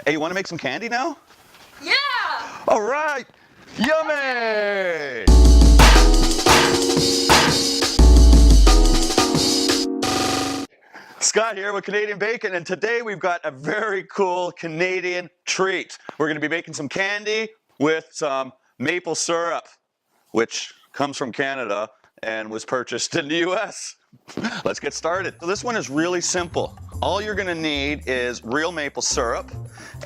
Hey, you want to make some candy now? Yeah! All right, yummy! Scott here with Canadian Bacon, and today we've got a very cool Canadian treat. We're going to be making some candy with some maple syrup, which comes from Canada and was purchased in the US. Let's get started. So this one is really simple. All you're going to need is real maple syrup,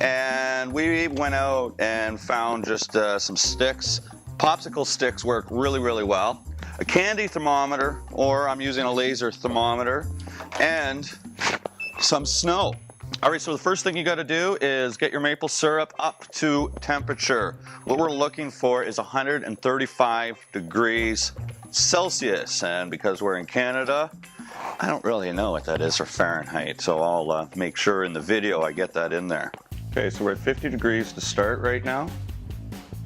and we went out and found just some sticks. Popsicle sticks work really, really well. A candy thermometer, or I'm using a laser thermometer, and some snow. All right, so the first thing you got to do is get your maple syrup up to temperature. What we're looking for is 135 degrees Celsius, and because we're in Canada, I don't really know what that is for Fahrenheit, so I'll make sure in the video I get that in there. Okay, so we're at 50 degrees to start right now,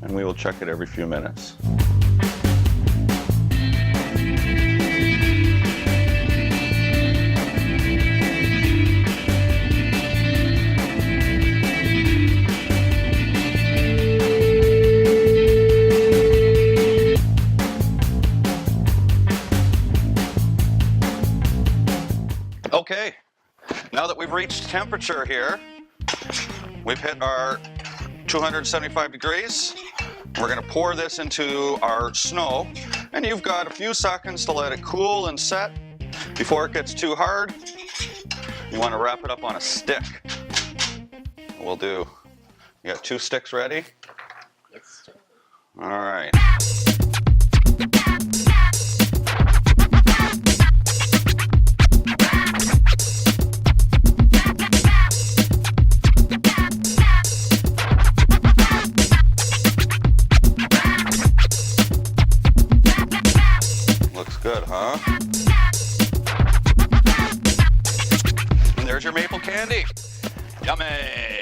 and we will check it every few minutes. Okay, now that we've reached temperature here, we've hit our 275 degrees. We're going to pour this into our snow, and you've got a few seconds to let it cool and set before it gets too hard. You want to wrap it up on a stick. We'll do, you got 2 sticks ready? Yes. All right. Looks good, huh? And there's your maple candy. Yummy!